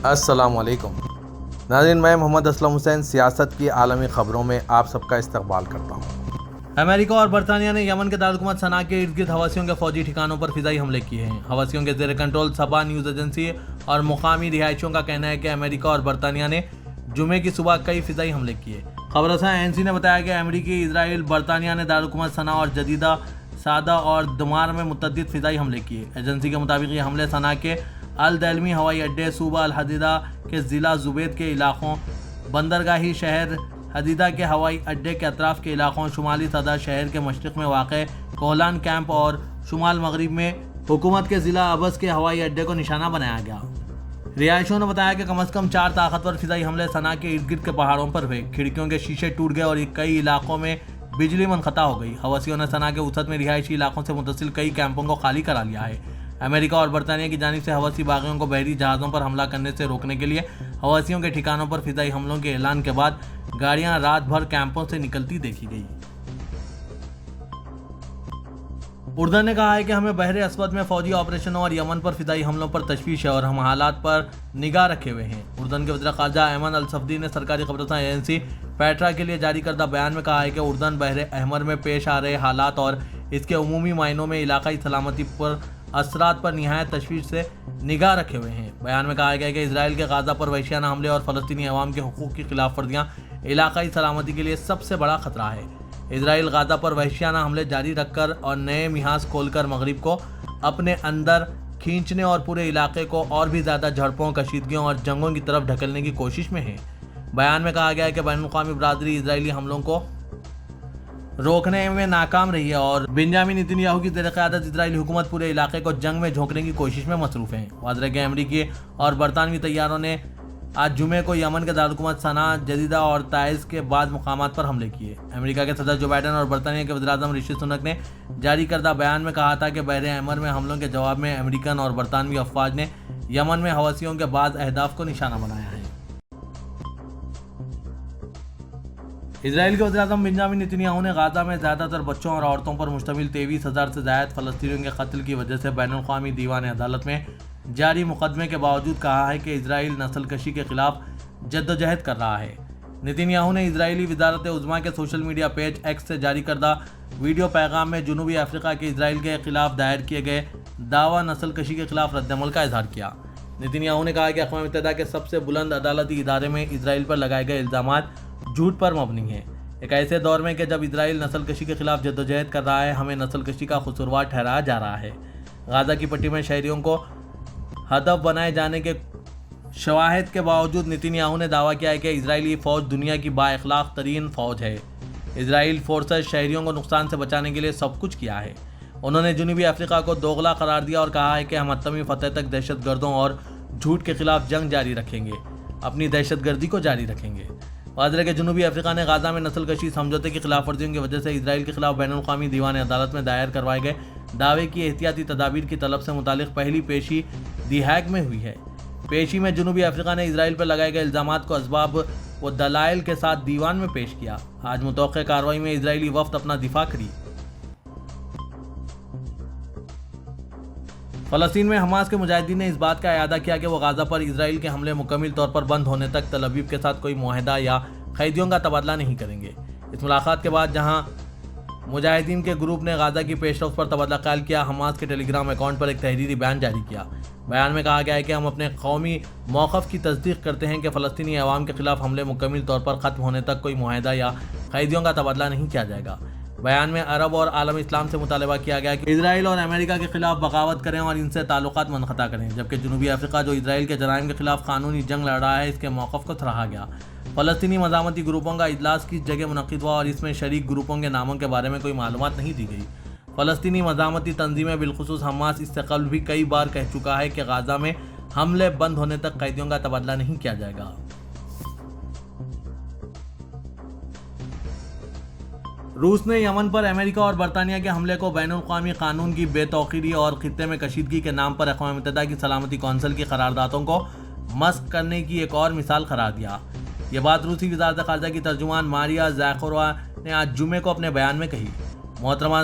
السلام علیکم ناظرین، میں محمد اسلم حسین سیاست کی عالمی خبروں میں آپ سب کا استقبال کرتا ہوں۔ امریکہ اور برطانیہ نے یمن کے دارالحکومت صنعاء کے ارد گرد حوثیوں کے فوجی ٹھکانوں پر فضائی حملے کیے ہیں۔ حوثیوں کے زیر کنٹرول صبا نیوز ایجنسی اور مقامی رہائشیوں کا کہنا ہے کہ امریکہ اور برطانیہ نے جمعے کی صبح کئی فضائی حملے کیے۔ خبر رساں ANC نے بتایا کہ امریکی، اسرائیل، برطانیہ نے دارالحکومت صنعاء اور جدیدہ، سعدہ اور دمار میں متعدد فضائی حملے کیے۔ ایجنسی کے مطابق یہ حملے صنعاء کے الدلمی ہوائی اڈے، صوبہ الحدیدہ کے ضلع زبید کے علاقوں، بندرگاہی شہر حدیدہ کے ہوائی اڈے کے اطراف کے علاقوں، شمالی صدر شہر کے مشرق میں واقع کوہلان کیمپ اور شمال مغرب میں حکومت کے ضلع ابس کے ہوائی اڈے کو نشانہ بنایا گیا۔ رہائشیوں نے بتایا کہ کم از کم 4 طاقتور فضائی حملے صنعاء کے ارد گرد کے پہاڑوں پر ہوئے۔ کھڑکیوں کے شیشے ٹوٹ گئے اور کئی علاقوں میں بجلی منقطع ہو گئی۔ حوثیوں نے صنعاء کے وسط میں رہائشی علاقوں سے متصل کئی کیمپوں کو خالی کرا لیا ہے۔ امریکہ اور برطانیہ کی جانب سے حوثی باغیوں کو بحری جہازوں پر حملہ کرنے سے روکنے کے لیے حوثیوں کے ٹھکانوں پر فضائی حملوں کے اعلان کے بعد گاڑیاں رات بھر کیمپوں سے نکلتی دیکھی گئی۔ اردن نے کہا ہے کہ ہمیں بحر اسود میں فوجی آپریشنوں اور یمن پر فضائی حملوں پر تشویش ہے اور ہم حالات پر نگاہ رکھے ہوئے ہیں۔ اردن کے وزیر خارجہ ایمن الصفدی نے سرکاری خبررساں ایجنسی پیٹرا کے لیے جاری کردہ بیان میں کہا ہے کہ اردن بحر احمر میں پیش آ رہے حالات اور اس کے عمومی معنوں میں علاقائی سلامتی پر اثرات پر نہایت تشویش سے نگاہ رکھے ہوئے ہیں۔ بیان میں کہا گیا ہے کہ اسرائیل کے غزہ پر وحشیانہ حملے اور فلسطینی عوام کے حقوق کی خلاف ورزیاں علاقائی سلامتی کے لیے سب سے بڑا خطرہ ہے۔ اسرائیل غزہ پر وحشیانہ حملے جاری رکھ کر اور نئے محاذ کھول کر مغرب کو اپنے اندر کھینچنے اور پورے علاقے کو اور بھی زیادہ جھڑپوں، کشیدگیوں اور جنگوں کی طرف ڈھکیلنے کی کوشش میں ہے۔ بیان میں کہا گیا ہے کہ بین الاقوامی برادری اسرائیلی حملوں کو روکنے میں ناکام رہی ہے اور بنیامین نتنیاہو کی زیر قیادت اسرائیلی حکومت پورے علاقے کو جنگ میں جھونکنے کی کوشش میں مصروف ہے۔ واضح ہے کہ امریکی اور برطانوی طیاروں نے آج جمعے کو یمن کے دارالحکومت صنعاء، جدیدہ اور تعز کے بعض مقامات پر حملے کیے۔ امریکہ کے صدر جو بائیڈن اور برطانیہ کے وزیراعظم رشی سنک نے جاری کردہ بیان میں کہا تھا کہ بحر احمر میں حملوں کے جواب میں امریکن اور برطانوی افواج نے یمن میں حوثیوں کے بعض اہداف کو نشانہ بنایا ہے۔ اسرائیل کے وزیراعظم بنیامین نتنیاہو نے غزہ میں زیادہ تر بچوں اور عورتوں پر مشتمل 23,000 سے زائد فلسطینیوں کے قتل کی وجہ سے بین الاقوامی دیوان عدالت میں جاری مقدمے کے باوجود کہا ہے کہ اسرائیل نسل کشی کے خلاف جدوجہد کر رہا ہے۔ نتنیاہو نے اسرائیلی وزارت عظمیٰ کے سوشل میڈیا پیج ایکس سے جاری کردہ ویڈیو پیغام میں جنوبی افریقہ کے اسرائیل کے خلاف دائر کیے گئے دعویٰ نسل کشی کے خلاف رد عمل کا اظہار کیا۔ نتنیاہو نے کہا کہ اقوام متحدہ کے سب سے بلند عدالتی ادارے میں اسرائیل پر لگائے گئے الزامات جھوٹ پر مبنی ہیں۔ ایک ایسے دور میں کہ جب اسرائیل نسل کشی کے خلاف جدوجہد کر رہا ہے، ہمیں نسل کشی کا قصوروار ٹھہرایا جا رہا ہے۔ غزہ کی پٹی میں شہریوں کو ہدف بنائے جانے کے شواہد کے باوجود نتنیاہو نے دعویٰ کیا ہے کہ اسرائیلی فوج دنیا کی با اخلاق ترین فوج ہے۔ اسرائیل فورسز شہریوں کو نقصان سے بچانے کے لیے سب کچھ کیا ہے۔ انہوں نے جنوبی افریقہ کو دوغلا قرار دیا اور کہا ہے کہ ہم حتمی فتح تک دہشت گردوں اور جھوٹ کے خلاف جنگ جاری رکھیں گے، اپنی دہشت گردی کو جاری رکھیں گے۔ واضح ہے کہ جنوبی افریقہ نے غزہ میں نسل کشی سمجھوتے کی خلاف ورزیوں کی وجہ سے اسرائیل کے خلاف بین الاقوامی دیوان عدالت میں دائر کروائے گئے دعوے کی احتیاطی تدابیر کی طلب سے متعلق پہلی پیشی دی ہیگ میں ہوئی ہے۔ پیشی میں جنوبی افریقہ نے اسرائیل پر لگائے گئے الزامات کو اسباب و دلائل کے ساتھ دیوان میں پیش کیا۔ آج متوقع کارروائی میں اسرائیلی وفد اپنا دفاع کری۔ فلسطین میں حماس کے مجاہدین نے اس بات کا اعادہ کیا کہ وہ غزہ پر اسرائیل کے حملے مکمل طور پر بند ہونے تک تل ابیب کے ساتھ کوئی معاہدہ یا قیدیوں کا تبادلہ نہیں کریں گے۔ اس ملاقات کے بعد جہاں مجاہدین کے گروپ نے غزہ کی پیش رفت پر تبادلہ خیال کیا، حماس کے ٹیلی گرام اکاؤنٹ پر ایک تحریری بیان جاری کیا۔ بیان میں کہا گیا ہے کہ ہم اپنے قومی موقف کی تصدیق کرتے ہیں کہ فلسطینی عوام کے خلاف حملے مکمل طور پر ختم ہونے تک کوئی معاہدہ یا قیدیوں کا تبادلہ نہیں کیا جائے گا۔ بیان میں عرب اور عالم اسلام سے مطالبہ کیا گیا کہ اسرائیل اور امریکہ کے خلاف بغاوت کریں اور ان سے تعلقات منقطع کریں، جبکہ جنوبی افریقہ جو اسرائیل کے جرائم کے خلاف قانونی جنگ لڑ رہا ہے، اس کے موقف کو سراہا گیا۔ فلسطینی مزاحمتی گروپوں کا اجلاس کس جگہ منعقد ہوا اور اس میں شریک گروپوں کے ناموں کے بارے میں کوئی معلومات نہیں دی گئی۔ فلسطینی مزاحمتی تنظیمیں بالخصوص حماس اس سے قبل بھی کئی بار کہہ چکا ہے کہ غزہ میں حملے بند ہونے تک قیدیوں کا تبادلہ نہیں کیا جائے گا۔ روس نے یمن پر امریکہ اور برطانیہ کے حملے کو بین الاقوامی قانون کی بے توقیری اور خطے میں کشیدگی کے نام پر اقوام متحدہ کی سلامتی کونسل کی قراردادوں کو مسخ کرنے کی ایک اور مثال قرار دیا۔ یہ بات روسی وزارت خارجہ کی ترجمان ماریا زاخارova نے آج جمعے کو اپنے بیان میں کہی۔ محترمہ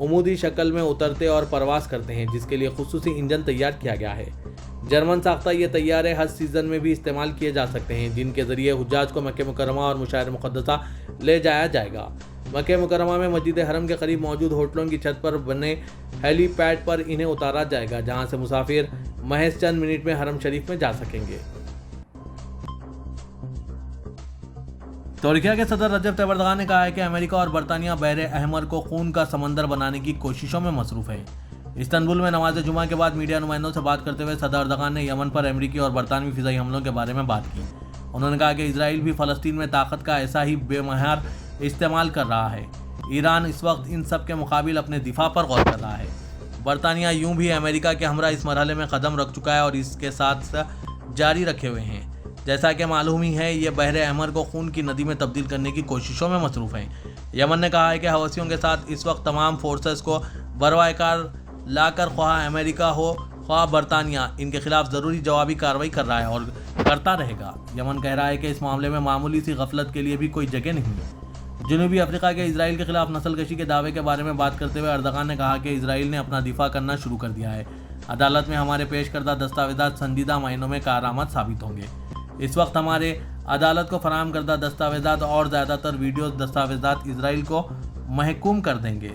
عمودی شکل میں اترتے اور پرواز کرتے ہیں، جس کے لیے خصوصی انجن تیار کیا گیا ہے۔ جرمن ساختہ یہ طیارے حج سیزن میں بھی استعمال کیے جا سکتے ہیں، جن کے ذریعے حجاج کو مکہ مکرمہ اور مشاعر مقدسہ لے جایا جائے گا۔ مکہ مکرمہ میں مسجد حرم کے قریب موجود ہوٹلوں کی چھت پر بنے ہیلی پیڈ پر انہیں اتارا جائے گا، جہاں سے مسافر محض چند منٹ میں حرم شریف میں جا سکیں گے۔ ترکیہ کے صدر رجب طیب اردوغان نے کہا ہے کہ امریکہ اور برطانیہ بحر احمر کو خون کا سمندر بنانے کی کوششوں میں مصروف ہیں۔ استنبول میں نماز جمعہ کے بعد میڈیا نمائندوں سے بات کرتے ہوئے صدر اردوغان نے یمن پر امریکی اور برطانوی فضائی حملوں کے بارے میں بات کی۔ انہوں نے کہا کہ اسرائیل بھی فلسطین میں طاقت کا ایسا ہی بے مہار استعمال کر رہا ہے۔ ایران اس وقت ان سب کے مقابل اپنے دفاع پر غور کر رہا ہے۔ برطانیہ یوں بھی امریکہ کے ہمراہ اس مرحلے میں قدم رکھ چکا ہے اور اس کے ساتھ جاری رکھے ہوئے ہیں۔ جیسا کہ معلوم ہی ہے، یہ بحر احمر کو خون کی ندی میں تبدیل کرنے کی کوششوں میں مصروف ہیں۔ یمن نے کہا ہے کہ حوثیوں کے ساتھ اس وقت تمام فورسز کو بروئے کار لا کر خواہ امریکہ ہو خواہ برطانیہ ان کے خلاف ضروری جوابی کارروائی کر رہا ہے اور کرتا رہے گا۔ یمن کہہ رہا ہے کہ اس معاملے میں معمولی سی غفلت کے لیے بھی کوئی جگہ نہیں ہے۔ جنوبی افریقہ کے اسرائیل کے خلاف نسل کشی کے دعوے کے بارے میں بات کرتے ہوئے اردوغان نے کہا کہ اسرائیل نے اپنا دفاع کرنا شروع کر دیا ہے۔ عدالت میں ہمارے پیش کردہ دستاویزات سنجیدہ معنوں میں کارآمد ثابت ہوں گے۔ اس وقت ہمارے عدالت کو فراہم کردہ دستاویزات اور زیادہ تر ویڈیو دستاویزات اسرائیل کو محکوم کر دیں گے۔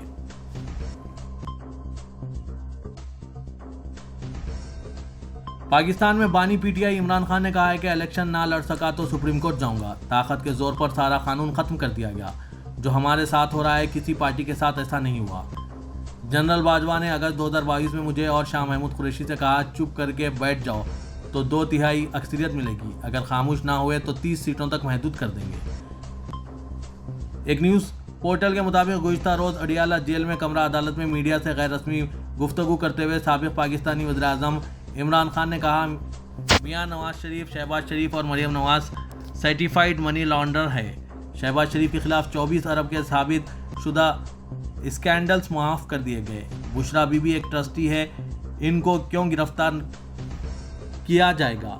پاکستان میں بانی P T I Imran Khan نے کہا ہے کہ الیکشن نہ لڑ سکا تو سپریم کورٹ جاؤں گا۔ طاقت کے زور پر سارا قانون ختم کر دیا گیا۔ جو ہمارے ساتھ ہو رہا ہے، کسی پارٹی کے ساتھ ایسا نہیں ہوا۔ جنرل باجوہ نے اگست 2022 میں مجھے اور شاہ محمود قریشی سے کہا، چپ کر کے بیٹھ جاؤ تو 2/3 اکثریت ملے گی، اگر خاموش نہ ہوئے تو 30 سیٹوں تک محدود کر دیں گے۔ ایک نیوز پورٹل کے مطابق گزشتہ روز اڈیالہ جیل میں کمرہ عدالت میں میڈیا سے غیر رسمی گفتگو کرتے ہوئے سابق پاکستانی وزیر اعظم عمران خان نے کہا، میاں نواز شریف، شہباز شریف اور مریم نواز سرٹیفائیڈ منی لانڈرر ہے۔ شہباز شریف کے خلاف 24 ارب کے ثابت شدہ اسکینڈلز معاف کر دیے گئے۔ بشرا بی بی ایک ٹرسٹی ہے، ان کو کیوں گرفتار کیا جائے گا؟